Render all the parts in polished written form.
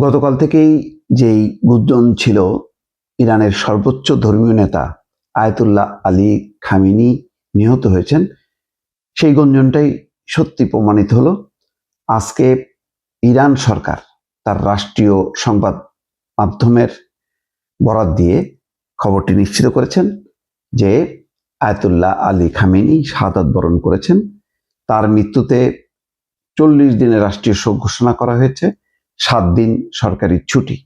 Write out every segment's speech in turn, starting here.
গতকাল থেকেই যেই গুঞ্জন ছিল ইরানের সর্বোচ্চ ধর্মীয় নেতা আয়াতুল্লাহ আলী খামেনি নিহত হয়েছেন, সেই গুঞ্জনটাই সত্যি প্রমাণিত হলো। আজকে ইরান সরকার তার রাষ্ট্রীয় সংবাদ মাধ্যমের বরাত দিয়ে খবরটি নিশ্চিত করেছেন যে আয়াতুল্লাহ আলী খামেনি শাহাদাত বরণ করেছেন। তার মৃত্যুতে 40 দিনের রাষ্ট্রীয় শোক ঘোষণা করা হয়েছে, 7 দিন সরকারি ছুটি।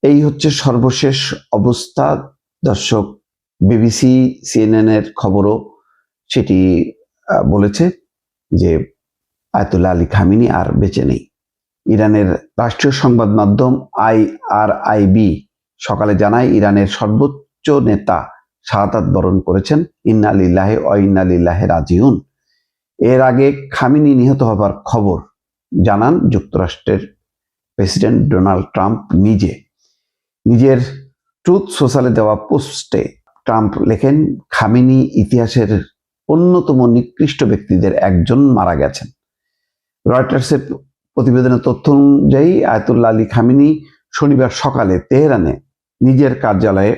এই হচ্ছে সর্বশেষ অবস্থা। দর্শক, বিবিসি CNN এর খবরও সেটি বলেছে যে আয়াতুল্লাহ আলী খামেনি আর বেঁচে নেই। ইরানের রাষ্ট্রীয় সংবাদ মাধ্যম IRIB সকালে জানায় ইরানের সর্বোচ্চ নেতা শাহাদাত বরণ করেছেন। ইন্না লিল্লাহি ওয়া ইন্না ইলাইহি রাজিউন। এর আগে খামেনি নিহত হবার খবর জানান যুক্তরাষ্ট্রের প্রেসিডেন্ট ডোনাল্ড ট্রাম্প নিজের ট্রুথ সোশ্যালে দেওয়া পোস্টে ট্রাম্প লেখেন, খামেনি ইতিহাসের অন্যতম নিকৃষ্ট ব্যক্তিদের একজন মারা গেছেন। রয়টার্সের প্রতিবেদনের তথ্য অনুযায়ী আয়াতুল্লাহ আলী খামেনি শনিবার সকালে তেহরানে নিজের কার্যালয়ে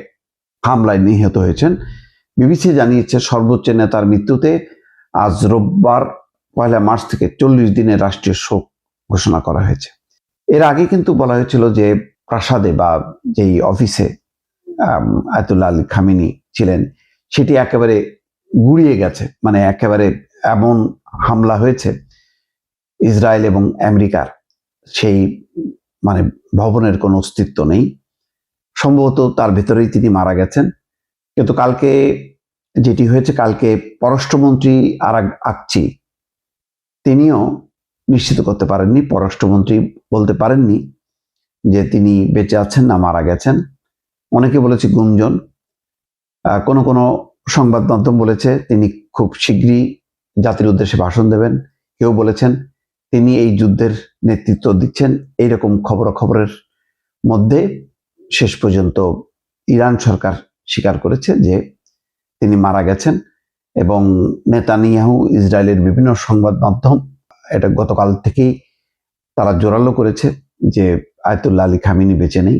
হামলায় নিহত হয়েছেন। বিবিসি জানিয়েছে সর্বোচ্চ নেতার মৃত্যুতে আজ রোববার 1 মার্চ থেকে 40 দিনের রাষ্ট্রীয় শোক ঘোষণা করা হয়েছে। এর আগে কিন্তু বলা হয়েছিল যে প্রাসাদে বা যেই অফিসে আয়াতুল্লাহ আলী খামেনি ছিলেন সেটি একেবারে গুড়িয়ে গেছে, মানে একেবারে এমন হামলা হয়েছে ইসরায়েল এবং আমেরিকার, সেই মানে ভবনের কোনো অস্তিত্ব নেই। সম্ভবত তার ভেতরেই তিনি মারা গেছেন। কিন্তু কালকে যেটি হয়েছে, কালকে পররাষ্ট্রমন্ত্রী আরাগ আকচি তিনিও নিশ্চিত করতে পারেননি, পররাষ্ট্রমন্ত্রী বলতে পারেননি যে তিনি বেঁচে আছেন না মারা গেছেন। অনেকে বলেছে গুঞ্জন, কোনো সংবাদ মাধ্যম বলেছে তিনি খুব শীঘ্রই জাতির উদ্দেশ্যে ভাষণ দেবেন। কেউ বলেছেন তিনি এই যুদ্ধের নেতৃত্ব দিচ্ছেন। এইরকম খবরের মধ্যে শেষ পর্যন্ত ইরান সরকার স্বীকার করেছে যে তিনি মারা গেছেন, এবং নেতানিয়াহু ইসরায়েলের বিভিন্ন সংবাদ মাধ্যম এটা গতকাল থেকেই তারা জোরালো করেছে যে আয়াতুল্লাহ আলী খামেনি বেঁচে নেই।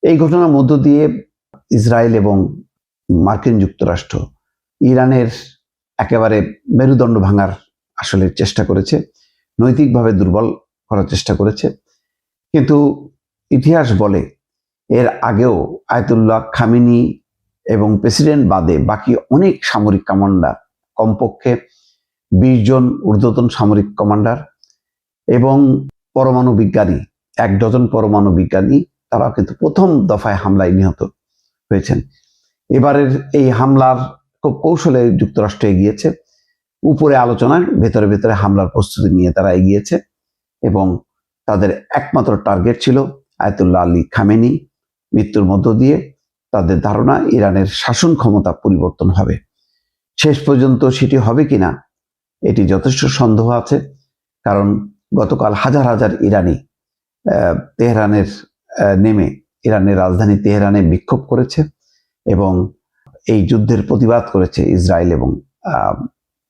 এই ঘটনার মধ্য দিয়ে ইসরায়েল এবং মার্কিন যুক্তরাষ্ট্র ইরানের একেবারে মেরুদণ্ড ভাঙার আসলে চেষ্টা করেছে, নৈতিকভাবে দুর্বল করার চেষ্টা করেছে। কিন্তু ইতিহাস বলে এর আগেও আয়াতুল্লাহ খামেনি এবং প্রেসিডেন্ট বাদে বাকি অনেক সামরিক কমান্ডার, কমপক্ষে 20 জন ঊর্ধ্বতন সামরিক কমান্ডার এবং পরমাণু বিজ্ঞানী, 1 ডজন পরমাণু বিজ্ঞানী, তারা কিন্তু প্রথম দফায় হামলায় নিহত হয়েছেন। এবারের এই হামলার খুব কৌশলে যুক্তরাষ্ট্র এগিয়েছে, উপরে আলোচনার ভেতরে হামলার প্রস্তুতি নিয়ে তারা এগিয়েছে, এবং তাদের একমাত্র টার্গেট ছিল আয়াতুল্লাহ আলী খামেনি মৃত্যুর মধ্য দিয়ে তাদের ধারণা ইরানের শাসন ক্ষমতা পরিবর্তন হবে। শেষ পর্যন্ত সেটি হবে কিনা এটি যথেষ্ট সন্দেহ আছে, কারণ গতকাল হাজার ইরানি তেহরানের নেমে ইরানের রাজধানী তেহরানে বিক্ষোভ করেছে এবং এই যুদ্ধের প্রতিবাদ করেছে ইসরায়েল এবং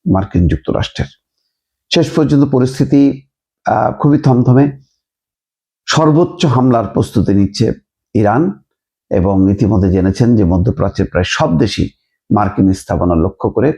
মার্কিন যুক্তরাষ্ট্রের। শেষ পর্যন্ত পরিস্থিতি খুবই থমথমে। সর্বোচ্চ হামলার প্রস্তুতি নিচ্ছে ইরান, এবং ইতিমধ্যে জেনেছেন যে মধ্যপ্রাচ্যের প্রায় সব দেশই মার্কিন স্থাপনা লক্ষ্য করে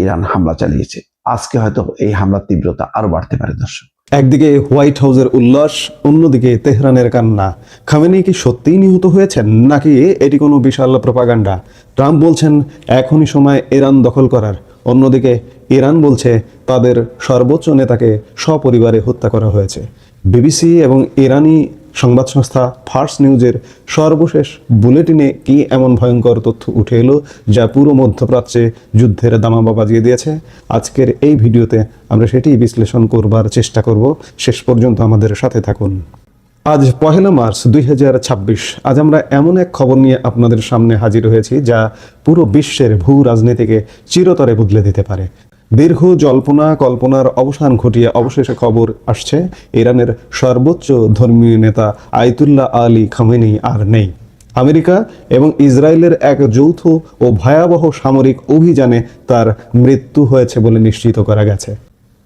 ইরান হামলা চালিয়েছে। আজকে হয়তো এই হামলার তীব্রতা আরো বাড়তে পারে। দর্শক, একদিকে হোয়াইট হাউসের উল্লাস, অন্যদিকে তেহরানের কান্না। খামেনি কি সত্যিই নিহত হয়েছেন, নাকি এটি কোনো বিশাল প্রোপাগান্ডা? ট্রাম্প বলছেন এখনই সময় ইরান দখল করার, অন্যদিকে ইরান বলছে তাদের সর্বোচ্চ নেতাকে সপরিবারে হত্যা করা হয়েছে। বিবিসি এবং ইরানি সংবাদ সংস্থা ফার্স্ট নিউজের সর্বশেষ বুলেটিনে কি এমন ভয়ঙ্কর তথ্য উঠে এলো যা পুরো মধ্যপ্রাচ্যে যুদ্ধের দামামা বাজিয়ে দিয়েছে? আজকের এই ভিডিওতে আমরা সেটি বিশ্লেষণ করবার চেষ্টা করব। শেষ পর্যন্ত আমাদের সাথে থাকুন। আজ 1 মার্চ 2026। আজ আমরা এমন এক খবর নিয়ে আপনাদের সামনে হাজির হয়েছি যা পুরো বিশ্বের ভূ রাজনীতিকে চিরতরে বদলে দিতে পারে। দীর্ঘ জল্পনা কল্পনার অবসান ঘটিয়ে অবশেষে খবর আসছে ইরানের সর্বোচ্চ ধর্মীয় নেতা আয়াতুল্লাহ আলী খামেনি আর নেই। আমেরিকা এবং ইসরায়েলের এক যৌথ ও ভয়াবহ সামরিক অভিযানে তার মৃত্যু হয়েছে বলে নিশ্চিত করা গেছে।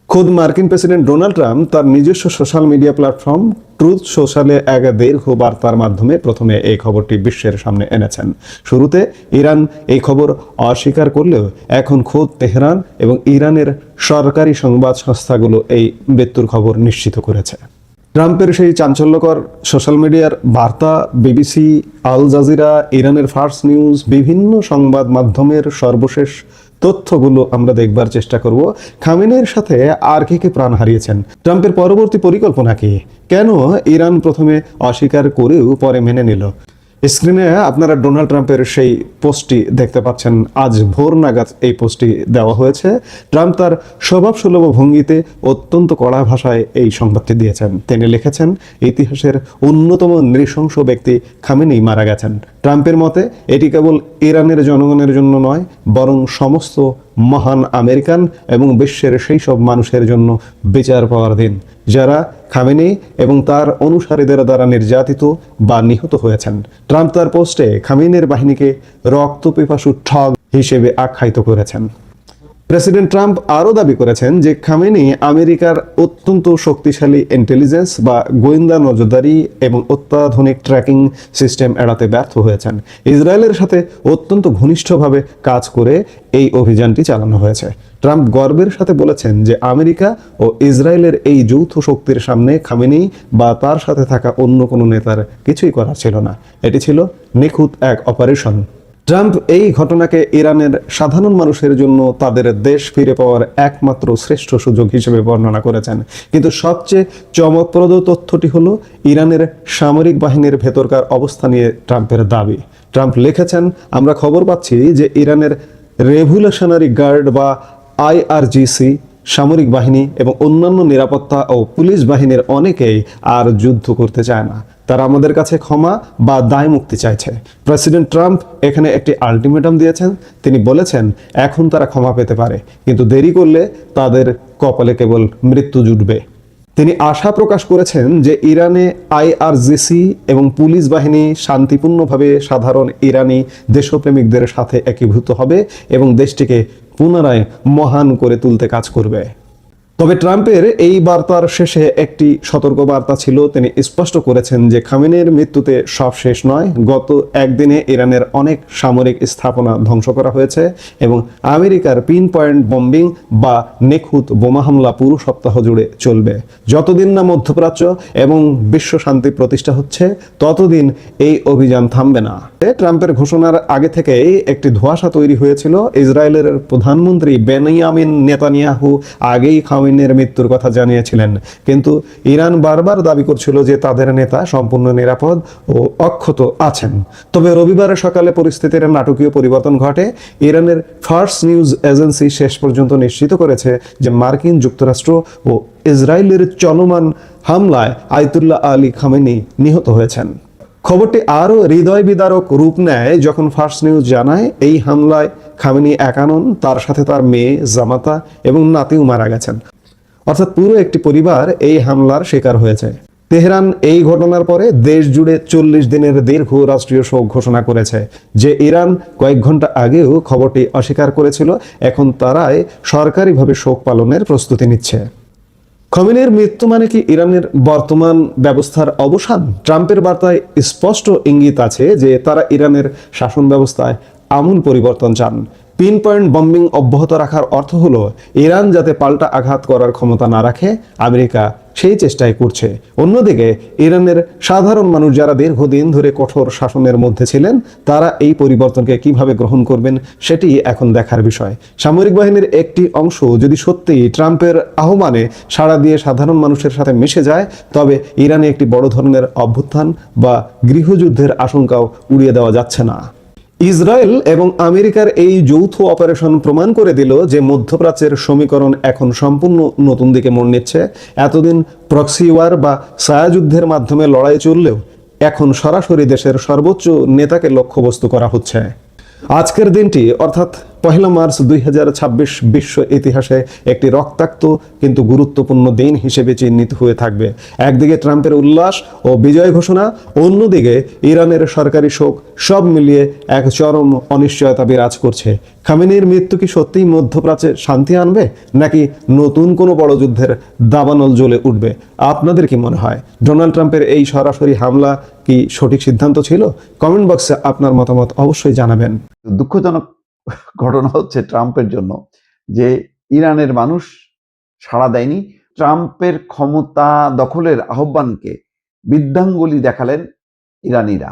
খোদ মার্কিন প্রেসিডেন্ট ডোনাল্ড ট্রাম্প তার নিজস্ব সোশ্যাল মিডিয়া প্ল্যাটফর্ম ট্রুথ সোশ্যালে এক দীর্ঘ বার্তার মাধ্যমে প্রথমে এই খবরটি বিশ্বের সামনে এনেছেন। শুরুতে ইরান এই খবর অস্বীকার করলেও এখন খোদ তেহরান এবং ইরানের সরকারি সংবাদ সংস্থাগুলো এই মৃত্যুর খবর নিশ্চিত করেছে। ট্রাম্পের সেই চাঞ্চল্যকর সোশ্যাল মিডিয়ার বার্তা বিবিসি, আল জাজিরা, ইরানের ফার্স্ট নিউজ, বিভিন্ন সংবাদ মাধ্যমের সর্বশেষ তথ্যগুলো আমরা দেখবার চেষ্টা করব। খামেনেইর সাথে আর কে প্রাণ হারিয়েছেন, ট্রাম্পের পরবর্তী পরিকল্পনা কি, কেন ইরান প্রথমে অস্বীকার করেও পরে মেনে নিল। স্ক্রিনে আপনারা ডোনাল্ড ট্রাম্পের সেই পোস্টটি দেখতে পাচ্ছেন। আজ ভোর নাগাদ এই পোস্টটি দেওয়া হয়েছে। ট্রাম্প তার স্বভাবসুলভ ভঙ্গিতে অত্যন্ত কড়া ভাষায় এই সংবাদটি দিয়েছেন। তিনি লিখেছেন, ইতিহাসের অন্যতম নৃশংস ব্যক্তি খামেনেই মারা গেছেন। ট্রাম্পের মতে এটি কেবল ইরানের জনগণের জন্য নয়, বরং সমস্ত মহান আমেরিকান এবং বিশ্বের সেই সব মানুষের জন্য বিচার পাওয়ার দিন, যারা খামেনেই এবং তার অনুসারীদের দ্বারা নির্যাতিত বা নিহত হয়েছেন। ট্রাম্প তার পোস্টে খামেনেইর বাহিনীকে রক্তপিপাসু ঠগ হিসেবে আখ্যায়িত করেছেন। প্রেসিডেন্ট ট্রাম্প আরও দাবি করেছেন যে খামেনেই আমেরিকার অত্যন্ত শক্তিশালী ইন্টেলিজেন্স বা গোয়েন্দা নজরদারি এবং অত্যাধুনিক ট্র্যাকিং সিস্টেম এড়াতে ব্যর্থ হয়েছেন। ইসরায়েলের সাথে অত্যন্ত ঘনিষ্ঠভাবে কাজ করে এই অভিযানটি চালানো হয়েছে। ট্রাম্প গর্বের সাথে বলেছেন যে আমেরিকা ও ইসরায়েলের এই যৌথ শক্তির সামনে খামেনেই বা তার সাথে থাকা অন্য কোনো নেতার কিছুই করার ছিল না। এটি ছিল নিখুঁত এক অপারেশন। ট্রাম্প এই ঘটনাকে ইরানের সাধারণ মানুষের জন্য তাদের দেশ ফিরে পাওয়ার একমাত্র শ্রেষ্ঠ সুযোগ হিসেবে বর্ণনা করেছেন। কিন্তু সবচেয়ে চমকপ্রদ তথ্যটি হলো ইরানের সামরিক বাহিনীর ভেতরকার অবস্থা নিয়ে ট্রাম্পের দাবি। ট্রাম্প লিখেছেন, আমরা খবর পাচ্ছি যে ইরানের রেভলিউশনারি গার্ড বা IRGC সামরিক বাহিনী এবং অন্যান্য নিরাপত্তা ও পুলিশ বাহিনীর অনেকেই আর যুদ্ধ করতে চায় না। তারা আমাদের কাছে ক্ষমা বা দায় মুক্তি চাইছে। প্রেসিডেন্ট ট্রাম্প এখানে একটি আলটিমেটাম দিয়েছেন। তিনি বলেছেন এখন তারা ক্ষমা পেতে পারে, কিন্তু দেরি করলে তাদের কপালে কেবল মৃত্যু জুটবে। তিনি আশা প্রকাশ করেছেন যে ইরানে IRGC এবং পুলিশ বাহিনী শান্তিপূর্ণভাবে সাধারণ ইরানি দেশপ্রেমিকদের সাথে একীভূত হবে এবং দেশটিকে পুনরায় মহান করে তুলতে কাজ করবে। তবে ট্রাম্পের এই বার্তার শেষে একটি সতর্ক বার্তা ছিল। তিনি স্পষ্ট করেছেন যে খামেনেইর মৃত্যুতে সব শেষ নয়। গত একদিনে ইরানের অনেক সামরিক স্থাপনা ধ্বংস করা হয়েছে এবং আমেরিকার পিন পয়েন্ট বম্বিং বা নিখুঁত বোমা হামলা পুরো সপ্তাহ জুড়ে চলবে। যতদিন না মধ্যপ্রাচ্য এবং বিশ্ব শান্তি প্রতিষ্ঠা হচ্ছে, ততদিন এই অভিযান থামবে না। ট্রাম্পের ঘোষণার আগে থেকেই একটি ধোঁয়াশা তৈরি হয়েছিল। ইসরায়েলের প্রধানমন্ত্রী বেনিয়ামিন নেতানিয়াহু আগেই খামেনেইর মৃত্যুর কথা জানিয়েছিলেন, কিন্তু ইরান বারবার দাবি করছিল যে তাদের নেতা সম্পূর্ণ নিরাপদ ও অক্ষত আছেন। তবে রবিবার সকালে পরিস্থিতির নাটকীয় পরিবর্তন ঘটে। ইরানের ফার্স্ট নিউজ এজেন্সি শেষ পর্যন্ত নিশ্চিত করেছে যে মার্কিন যুক্তরাষ্ট্র ও ইসরায়েলের চলমান হামলায় আয়াতুল্লাহ আলী খামেনি নিহত হয়েছেন। খবরটি আরও হৃদয় বিদারক রূপ নেয় যখন ফার্স্ট নিউজ জানায় এই হামলায় খামেনি একা নন, তার সাথে তার মেয়ে, জামাতা এবং নাতিও মারা গেছেন। অর্থাৎ পুরো একটি পরিবার এই হামলার শিকার হয়েছে। তেহরান এই ঘটনার পরে দেশ জুড়ে 40 দিনের দীর্ঘ রাষ্ট্রীয় শোক ঘোষণা করেছে। যে ইরান কয়েক ঘন্টা আগেও খবরটি অস্বীকার করেছিল, এখন তারাই সরকারিভাবে শোক পালনের প্রস্তুতি নিচ্ছে। খামেনেইর মৃত্যু মানে কি ইরানের বর্তমান ব্যবস্থার অবসান? ট্রাম্পের বার্তায় স্পষ্ট ইঙ্গিত আছে যে তারা ইরানের শাসন ব্যবস্থায় আমূল পরিবর্তন চান। পিন পয়েন্ট বম্বিং অব্যাহত রাখার অর্থ হলো ইরান যাতে পাল্টা আঘাত করার ক্ষমতা না রাখে, আমেরিকা সেই চেষ্টাই করছে। অন্যদিকে ইরানের সাধারণ মানুষ যারা দীর্ঘদিন ধরে কঠোর শাসনের মধ্যে ছিলেন, তারা এই পরিবর্তনকে কিভাবে গ্রহণ করবেন সেটি এখন দেখার বিষয়। সামরিক বাহিনীর একটি অংশ যদি সত্যিই ট্রাম্পের আহ্বানে সাড়া দিয়ে সাধারণ মানুষের সাথে মিশে যায়, তবে ইরানে একটি বড় ধরনের অভ্যুত্থান বা গৃহযুদ্ধের আশঙ্কাও উড়িয়ে দেওয়া যাচ্ছে না। ইসরায়েল এবং আমেরিকার এই যৌথ অপারেশন প্রমাণ করে দিল যে মধ্যপ্রাচ্যের সমীকরণ এখন সম্পূর্ণ নতুন দিকে মোড় নিচ্ছে। এতদিন প্রক্সি ওয়ার বা ছায়াযুদ্ধের মাধ্যমে লড়াই চললেও এখন সরাসরি দেশের সর্বোচ্চ নেতাকে লক্ষ্যবস্তু করা হচ্ছে। আজকের দিনটি অর্থাৎ 1 মার্চ 2026 বিশ্ব ইতিহাসে একটি রক্তাক্ত কিন্তু গুরুত্বপূর্ণ দিন হিসেবে চিহ্নিত হয়ে থাকবে। একদিকে ট্রাম্পের উল্লাস ও বিজয় ঘোষণা, অন্যদিকে ইরানের সরকারি শোক, সব মিলিয়ে এক চরম অনিশ্চয়তা বিরাজ করছে। খামেনির মৃত্যু কি সত্যিই মধ্যপ্রাচ্যে শান্তি আনবে, নাকি নতুন কোনো বড় যুদ্ধের দাবানল জ্বলে উঠবে? আপনাদের কি মনে হয় ডোনাল্ড ট্রাম্পের এই সরাসরি হামলা কি সঠিক সিদ্ধান্ত ছিল? কমেন্ট বক্সে আপনার মতামত অবশ্যই জানাবেন। দুঃখজনক ঘটনা হচ্ছে ট্রাম্পের জন্য যে ইরানের মানুষ সাড়া দেয়নি। ট্রাম্পের ক্ষমতা দখলের আহ্বানকে বৃদ্ধাঙ্গুলি দেখালেন ইরানিরা।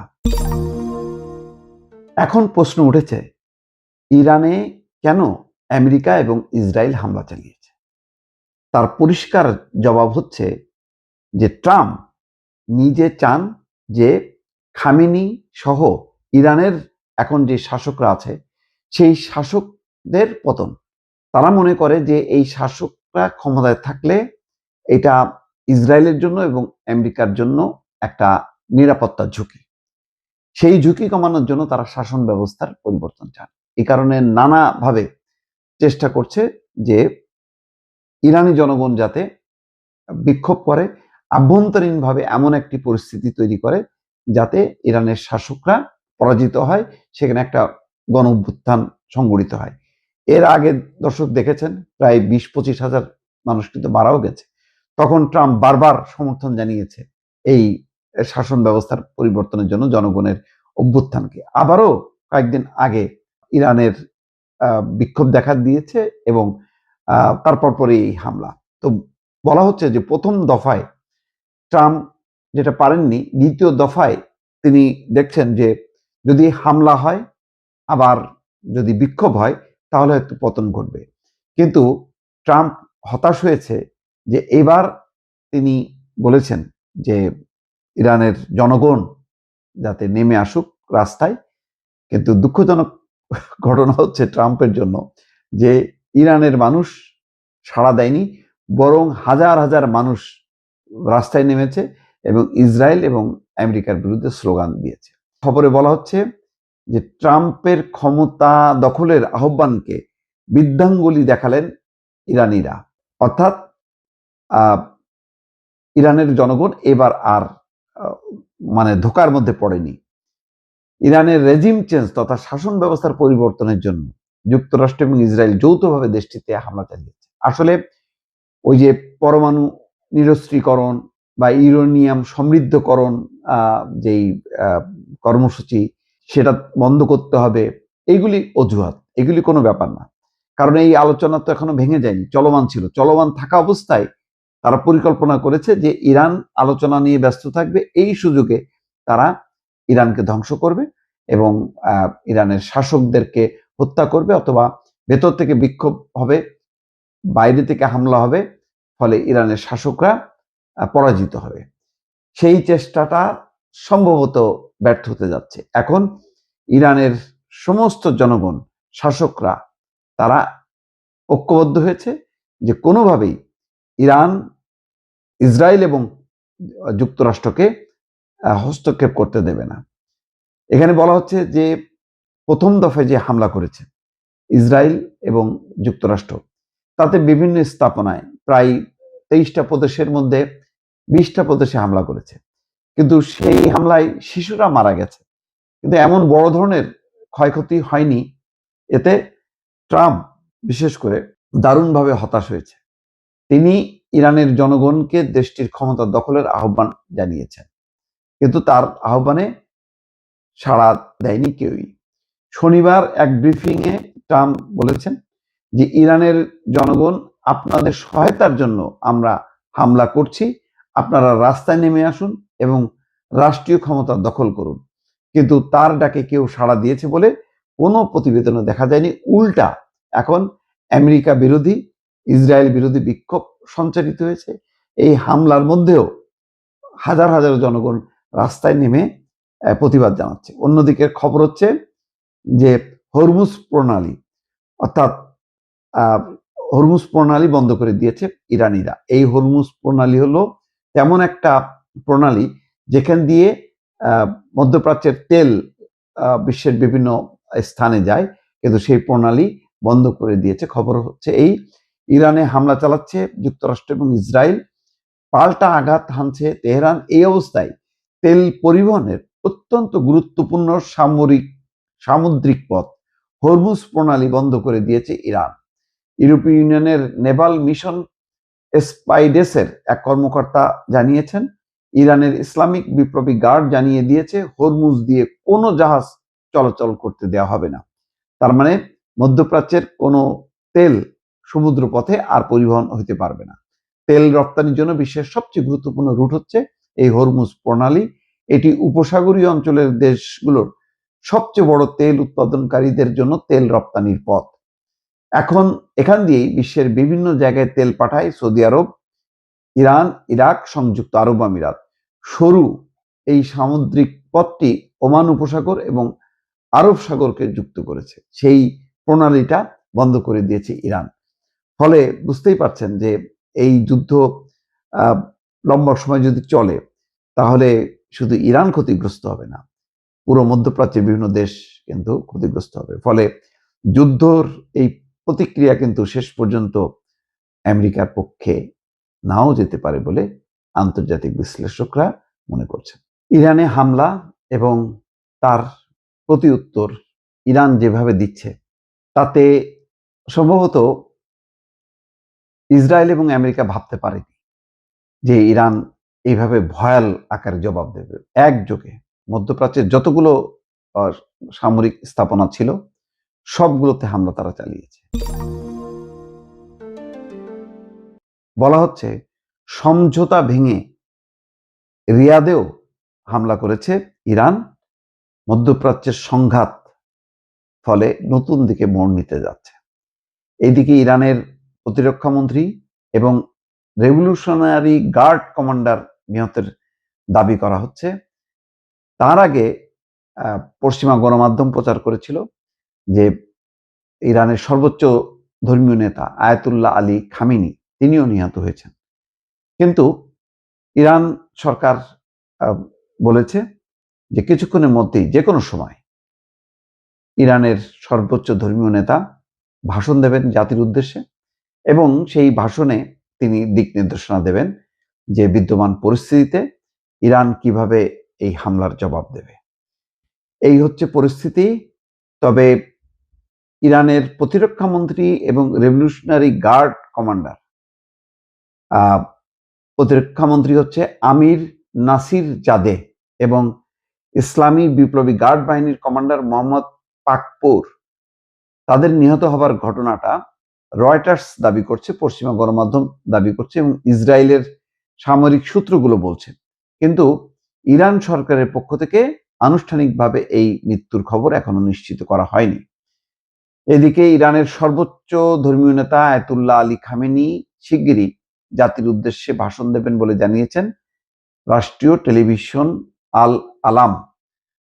এখন প্রশ্ন উঠেছে, ইরানে কেন আমেরিকা এবং ইসরায়েল হামলা চালিয়েছে? তার পরিষ্কার জবাব হচ্ছে যে ট্রাম্প নিজে চান যে খামেনি সহ ইরানের এখন যে শাসকরা আছে সেই শাসকদের পতন। তারা মনে করে যে এই শাসকরা ক্ষমতায় থাকলে এটা ইসরায়েলের জন্য এবং আমেরিকার জন্য একটা নিরাপত্তার ঝুঁকি। সেই ঝুঁকি কমানোর জন্য তারা শাসন ব্যবস্থার পরিবর্তন চান। এই কারণে নানাভাবে চেষ্টা করছে যে ইরানি জনগণ যাতে বিক্ষোভ করে, আভ্যন্তরীণভাবে এমন একটি পরিস্থিতি তৈরি করে যাতে ইরানের শাসকরা পরাজিত হয়, সেখানে একটা গণ অভ্যুত্থান সংগঠিত হয়। এর আগে দর্শক দেখেছেন প্রায় 20-25 হাজার মানুষ কিন্তু মারাও গেছে। তখন ট্রাম্প বারবার সমর্থন জানিয়েছে এই শাসন ব্যবস্থার পরিবর্তনের জন্য জনগণের অভ্যুত্থানকে। আবারও কয়েকদিন আগে ইরানের বিক্ষোভ দেখা দিয়েছে এবং তারপর পরে এই হামলা। তো বলা হচ্ছে যে প্রথম দফায় ট্রাম্প যেটা পারেননি, দ্বিতীয় দফায় তিনি দেখছেন যে যদি হামলা হয়, আবার যদি বিক্ষোভ হয়, তাহলে হয়তো পতন ঘটবে। কিন্তু ট্রাম্প হতাশ হয়েছে যে এবার তিনি বলেছেন যে ইরানের জনগণ যাতে নেমে আসুক রাস্তায়। কিন্তু দুঃখজনক ঘটনা হচ্ছে ট্রাম্পের জন্য যে ইরানের মানুষ সাড়া দেয়নি, বরং হাজার হাজার মানুষ রাস্তায় নেমেছে এবং ইসরায়েল এবং আমেরিকার বিরুদ্ধে স্লোগান দিয়েছে। খবরে বলা হচ্ছে যে ট্রাম্পের ক্ষমতা দখলের আহ্বানকে বৃদ্ধাঙ্গুলি দেখালেন ইরানিরা। অর্থাৎ ইরানের জনগণ এবার আর মানে ধোঁকার মধ্যে পড়েনি। ইরানের রেজিম চেঞ্জ তথা শাসন ব্যবস্থার পরিবর্তনের জন্য যুক্তরাষ্ট্র এবং ইসরায়েল যৌথভাবে দেশটিতে হামলা চালিয়েছে। আসলে ওই যে পরমাণু নিরস্ত্রীকরণ বা ইউরেনিয়াম সমৃদ্ধকরণ যেই কর্মসূচি, সেটা বন্ধ করতে হবে, এইগুলি অজুহাত, এগুলি কোনো ব্যাপার না। কারণ এই আলোচনা তো এখনো ভেঙে যায়নি, চলমান ছিল। চলমান থাকা অবস্থায় তারা পরিকল্পনা করেছে যে ইরান আলোচনা নিয়ে ব্যস্ত থাকবে, এই সুযোগে তারা ইরানকে ধ্বংস করবে এবং ইরানের শাসকদেরকে হত্যা করবে, অথবা ভেতর থেকে বিক্ষোভ হবে, বাইরে থেকে হামলা হবে, ফলে ইরানের শাসকরা পরাজিত হবে। সেই চেষ্টাটা সম্ভবত ব্যর্থ হতে যাচ্ছে। এখন ইরানের সমস্ত জনগণ, শাসকরা তারা ঐক্যবদ্ধ হয়েছে যে কোনোভাবেই ইরান, ইসরায়েল এবং যুক্তরাষ্ট্রকে হস্তক্ষেপ করতে দেবে না। এখানে বলা হচ্ছে যে প্রথম দফায় যে হামলা করেছে ইসরায়েল এবং যুক্তরাষ্ট্র, তাতে বিভিন্ন স্থাপনায় প্রায় 23টা প্রদেশের মধ্যে 20টা প্রদেশে হামলা করেছে। কিন্তু সেই হামলায় শিশুরা মারা গেছে, কিন্তু এমন বড় ধরনের ক্ষয়ক্ষতি হয়নি। এতে ট্রাম্প বিশেষ করে দারুণভাবে হতাশ হয়েছে। তিনি ইরানের জনগণকে দেশটির ক্ষমতা দখলের আহ্বান জানিয়েছেন, কিন্তু তার আহ্বানে সাড়া দেয়নি কেউই। শনিবার এক ব্রিফিংয়ে ট্রাম্প বলেছেন যে ইরানের জনগণ, আপনাদের সহায়তার জন্য আমরা হামলা করছি, আপনারা রাস্তায় নেমে আসুন এবং রাষ্ট্রীয় ক্ষমতা দখল করুন। কিন্তু তার ডাকে কেউ সাড়া দিয়েছে বলে কোনো প্রতিবেদনে দেখা যায়নি। উল্টা এখন আমেরিকা বিরোধী, ইসরায়েল বিরোধী বিক্ষোভ সঞ্চারিত হয়েছে। এই হামলার মধ্যেও হাজার হাজার জনগণ রাস্তায় নেমে প্রতিবাদ জানাচ্ছে। অন্যদিকে খবর হচ্ছে যে হরমুজ প্রণালী, অর্থাৎ হরমুজ প্রণালী বন্ধ করে দিয়েছে ইরানিরা। এই হরমুজ প্রণালী হলো তেমন একটা প্রণালী যেখান দিয়ে মধ্যপ্রাচ্যের তেল বিশ্বের বিভিন্ন স্থানে যায়, কিন্তু সেই প্রণালী বন্ধ করে দিয়েছে। খবর হচ্ছে এই, ইরানে হামলা চালাচ্ছে যুক্তরাষ্ট্র এবং ইসরায়েল, পাল্টা আঘাত হানছে তেহরান। এই অবস্থায় তেল পরিবহনের অত্যন্ত গুরুত্বপূর্ণ সামুদ্রিক পথ হরমুজ প্রণালী বন্ধ করে দিয়েছে ইরান। ইউরোপীয় ইউনিয়নের নেভাল মিশন স্পাইডেসের এক কর্মকর্তা জানিয়েছেন, ইরানের ইসলামিক বিপ্লবী গার্ড জানিয়ে দিয়েছে হরমুজ দিয়ে কোনো জাহাজ চলাচল করতে দেওয়া হবে না। তার মানে মধ্যপ্রাচ্যের কোনো তেল সমুদ্র পথে আর পরিবহন হতে পারবে না। তেল রপ্তানির জন্য বিশ্বের সবচেয়ে গুরুত্বপূর্ণ রুট হচ্ছে এই হরমুজ প্রণালী। এটি উপসাগরীয় অঞ্চলের দেশগুলোর সবচেয়ে বড় তেল উৎপাদনকারীদের জন্য তেল রপ্তানির পথ। এখন এখান দিয়েই বিশ্বের বিভিন্ন জায়গায় তেল পাঠায় সৌদি আরব, ইরান, ইরাক, সংযুক্ত আরব আমিরাত। সরু এই সামুদ্রিক পথটি ওমান উপসাগর এবং আরব সাগরকে যুক্ত করেছে। সেই প্রণালীটা বন্ধ করে দিয়েছে ইরান। ফলে বুঝতেই পারছেন যে এই যুদ্ধ লম্বা সময় যদি চলে তাহলে শুধু ইরান ক্ষতিগ্রস্ত হবে না, পুরো মধ্যপ্রাচ্যের বিভিন্ন দেশ কিন্তু ক্ষতিগ্রস্ত হবে। ফলে যুদ্ধর এই প্রতিক্রিয়া কিন্তু শেষ পর্যন্ত আমেরিকার পক্ষে নাও যেতে পারে বলে আন্তর্জাতিক বিশ্লেষকরা মনে করছেন। ইরানে হামলা এবং তার প্রতি উত্তর ইরান যেভাবে দিচ্ছে তাতে সম্ভবত ইসরায়েল এবং আমেরিকা ভাবতে পারেনি যে ইরান এইভাবে ভয়াল আকারে জবাব দেবে। একযোগে মধ্যপ্রাচ্যের যতগুলো সামরিক স্থাপনা ছিল সবগুলোতে হামলা তারা চালিয়েছে। বলা হচ্ছে সমঝোতা ভেঙে রিয়াদেও হামলা করেছে ইরান। মধ্যপ্রাচ্যের সংঘাত ফলে নতুন দিকে মোড় নিতে যাচ্ছে। এইদিকে ইরানের প্রতিরক্ষা মন্ত্রী এবং রেভলিউশনারি গার্ড কমান্ডার নিহতের দাবি করা হচ্ছে। তার আগে পশ্চিমা গণমাধ্যম প্রচার করেছিল যে ইরানের সর্বোচ্চ ধর্মীয় নেতা আয়াতুল্লাহ আলী খামেনি তিনিও নিহত হয়েছেন। কিন্তু ইরান সরকার বলেছে যে কিছুক্ষণের মধ্যেই যে কোনো সময় ইরানের সর্বোচ্চ ধর্মীয় নেতা ভাষণ দেবেন জাতির উদ্দেশ্যে এবং সেই ভাষণে তিনি দিক নির্দেশনা দেবেন যে বিদ্যমান পরিস্থিতিতে ইরান কিভাবে এই হামলার জবাব দেবে। এই হচ্ছে পরিস্থিতি। তবে ইরানের প্রতিরক্ষা মন্ত্রী এবং রেভলিউশনারি গার্ড কমান্ডার, প্রতিরক্ষা মন্ত্রী হচ্ছে আমির নাসির জাদে এবং ইসলামী বিপ্লবী গার্ড বাহিনীর কমান্ডার মোহাম্মদ পাকপুর, তাদের নিহত হবার ঘটনাটা রয়টার্স দাবি করছে, পশ্চিমা গণমাধ্যম দাবি করছে এবং ইসরায়েলের সামরিক সূত্রগুলো বলছে। কিন্তু ইরান সরকারের পক্ষ থেকে আনুষ্ঠানিকভাবে এই মৃত্যুর খবর এখনো নিশ্চিত করা হয়নি। এদিকে ইরানের সর্বোচ্চ ধর্মীয় নেতা আয়াতুল্লাহ আলী খামেনি শিগগিরই জাতির উদ্দেশ্যে ভাষণ দেবেন বলে জানিয়েছেন রাষ্ট্রীয় টেলিভিশন আল আলাম।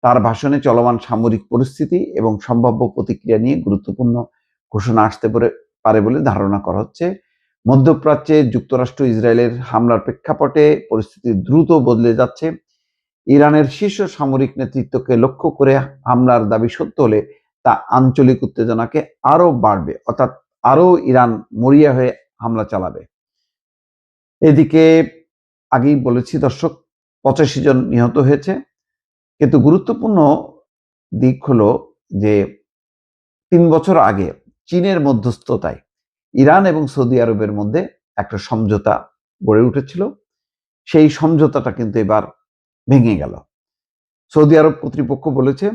তার ভাষণে চলমান সামরিক পরিস্থিতি এবং সম্ভাব্য প্রতিক্রিয়া নিয়ে গুরুত্বপূর্ণ ঘোষণা আসতে পারে বলে ধারণা করা হচ্ছে। মধ্যপ্রাচ্যে যুক্তরাষ্ট্র ইসরায়েলের হামলার প্রেক্ষাপটে পরিস্থিতি দ্রুত বদলে যাচ্ছে। ইরানের শীর্ষ সামরিক নেতৃত্বকে লক্ষ্য করে হামলার দাবি সত্য হলে তা আঞ্চলিক উত্তেজনাকে আরো বাড়বে, অর্থাৎ আরো ইরান মরিয়া হয়ে হামলা চালাবে। এদিকে আগেই বলেছি দর্শক, 85 জন নিহত হয়েছে। কিন্তু গুরুত্বপূর্ণ দিক হলো যে 3 বছর আগে চীনের মধ্যস্থতায় ইরান এবং সৌদি আরবের মধ্যে একটা সমঝোতা গড়ে উঠেছিল। সেই সমঝোতাটা কিন্তু এবার ভেঙে গেল। সৌদি আরব কর্তৃপক্ষ বলেছে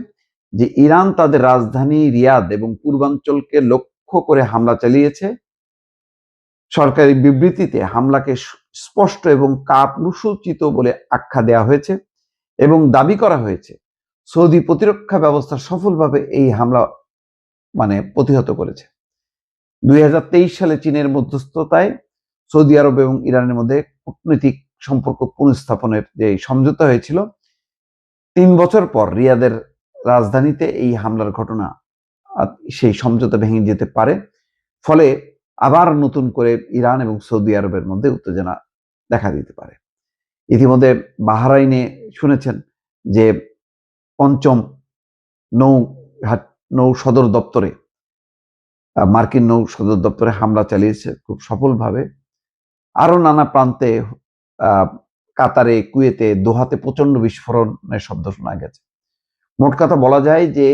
যে ইরান তাদের রাজধানী রিয়াদ এবং পূর্বাঞ্চলকে লক্ষ্য করে হামলা চালিয়েছে। সরকারি বিবৃতিতে হামলাকে স্পষ্ট এবং কাপুরুষোচিত বলে আখ্যা দেওয়া হয়েছে এবং দাবি করা হয়েছে সৌদি প্রতিরক্ষা ব্যবস্থা সফলভাবে এই হামলা প্রতিহত করেছে। 2023 সালে চীনের মধ্যস্থতায় সৌদি আরব এবং ইরানের মধ্যে কূটনৈতিক সম্পর্ক পুনঃস্থাপনের যে সমঝোতা হয়েছিল, 3 বছর পর রিয়াদের রাজধানীতে এই হামলার ঘটনা সেই সমঝোতা ভেঙে যেতে পারে। ফলে আবার নতুন করে ইরান এবং সৌদি আরবের মধ্যে উত্তেজনা দেখা দিতে পারে। ইতিমধ্যে বাহরাইনে শুনেছেন যে 5ম নৌ সদর দপ্তরে মার্কিন নৌ সদর দপ্তরে হামলা চালিয়েছে খুব সফলভাবে। আরো নানা প্রান্তে কাতারে, কুয়েতে, দোহাতে প্রচন্ড বিস্ফোরণের শব্দ শোনা গেছে। মোট কথা বলা যায় যে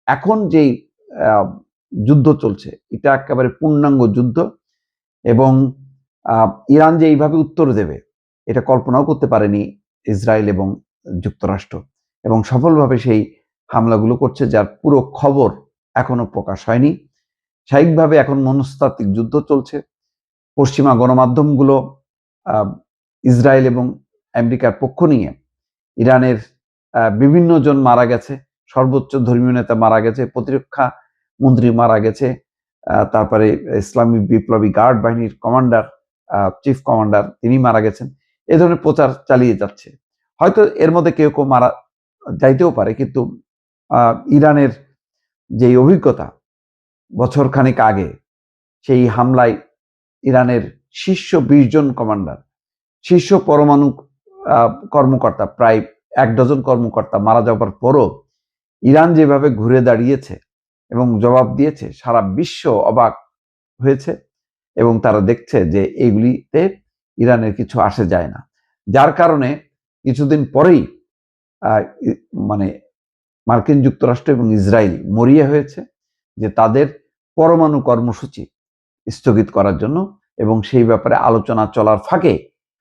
এখন যেই যুদ্ধ চলছে এটা একেবারে পূর্ণাঙ্গ যুদ্ধ, এবং ইরান যে এইভাবে উত্তর দেবে এটা কল্পনাও করতে পারেনি ইসরায়েল এবং যুক্তরাষ্ট্র, এবং সফলভাবে সেই হামলাগুলো করছে, যার পুরো খবর এখনো প্রকাশ হয়নি। স্বাভাবিকভাবে এখন মনস্তাত্ত্বিক যুদ্ধ চলছে। পশ্চিমা গণমাধ্যমগুলো ইসরায়েল এবং আমেরিকার পক্ষ নিয়ে ইরানের বিভিন্ন জন মারা গেছে, সর্বোচ্চ ধর্মীয় নেতা মারা গেছে, প্রতিরক্ষা মন্ত্রী মারা গেছে, তারপরে ইসলামী বিপ্লবী গার্ড বাহিনীর কমান্ডার, চিফ কমান্ডার তিনি মারা গেছেন। এ ধরনের প্রচার চালিয়ে যাচ্ছে। হয়তো এর মধ্যে কেউ কেউ মারা যাইতেও পারে, কিন্তু ইরানের যে অভিজ্ঞতা বছর খানিক আগে, সেই হামলায় ইরানের শীর্ষ 20 জন কমান্ডার, শীর্ষ পরমাণু কর্মকর্তা, প্রায় 1 ডজন কর্মকর্তা মারা যাবার পরও ইরান যেভাবে ঘুরে দাঁড়িয়েছে এবং জবাব দিয়েছে, সারা বিশ্ব অবাক হয়েছে এবং তারা দেখছে যে এইগুলিতে ইরানের কিছু আসে যায় না। যার কারণে কিছুদিন পরেই মানে মার্কিন যুক্তরাষ্ট্র এবং ইসরায়েল মরিয়া হয়েছে যে তাদের পরমাণু কর্মসূচি স্থগিত করার জন্য, এবং সেই ব্যাপারে আলোচনা চলার ফাঁকে,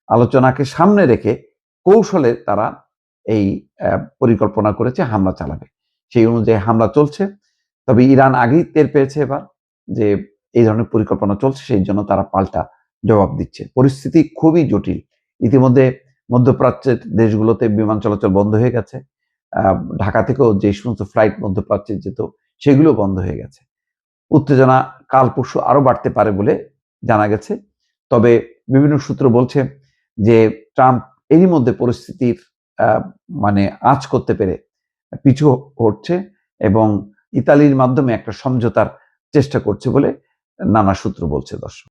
আলোচনাকে সামনে রেখে কৌশলে তারা এই পরিকল্পনা করেছে হামলা চালাবে। সেই অনুযায়ী হামলা চলছে। তবে ইরান আগেই টের পেয়েছে এবার যে এই ধরনের পরিকল্পনা চলছে, সেই জন্য তারা পাল্টা জবাব দিচ্ছে। পরিস্থিতি খুবই জটিল। ইতিমধ্যে মধ্যপ্রাচ্যের দেশগুলোতে বিমান চলাচল বন্ধ হয়ে গেছে। ঢাকা থেকেও যে সমস্ত ফ্লাইট মধ্যপ্রাচ্যে যেত সেগুলো বন্ধ হয়ে গেছে। উত্তেজনা কাল পরশু আরো বাড়তে পারে বলে জানা গেছে। তবে বিভিন্ন সূত্র বলছে যে ট্রাম্প এরই মধ্যে পরিস্থিতির আঁচ করতে পেরে পিছু হটছে এবং ইতালির মাধ্যমে একটা সমঝোতার চেষ্টা করছে বলে নানা সূত্র বলছে। দর্শক।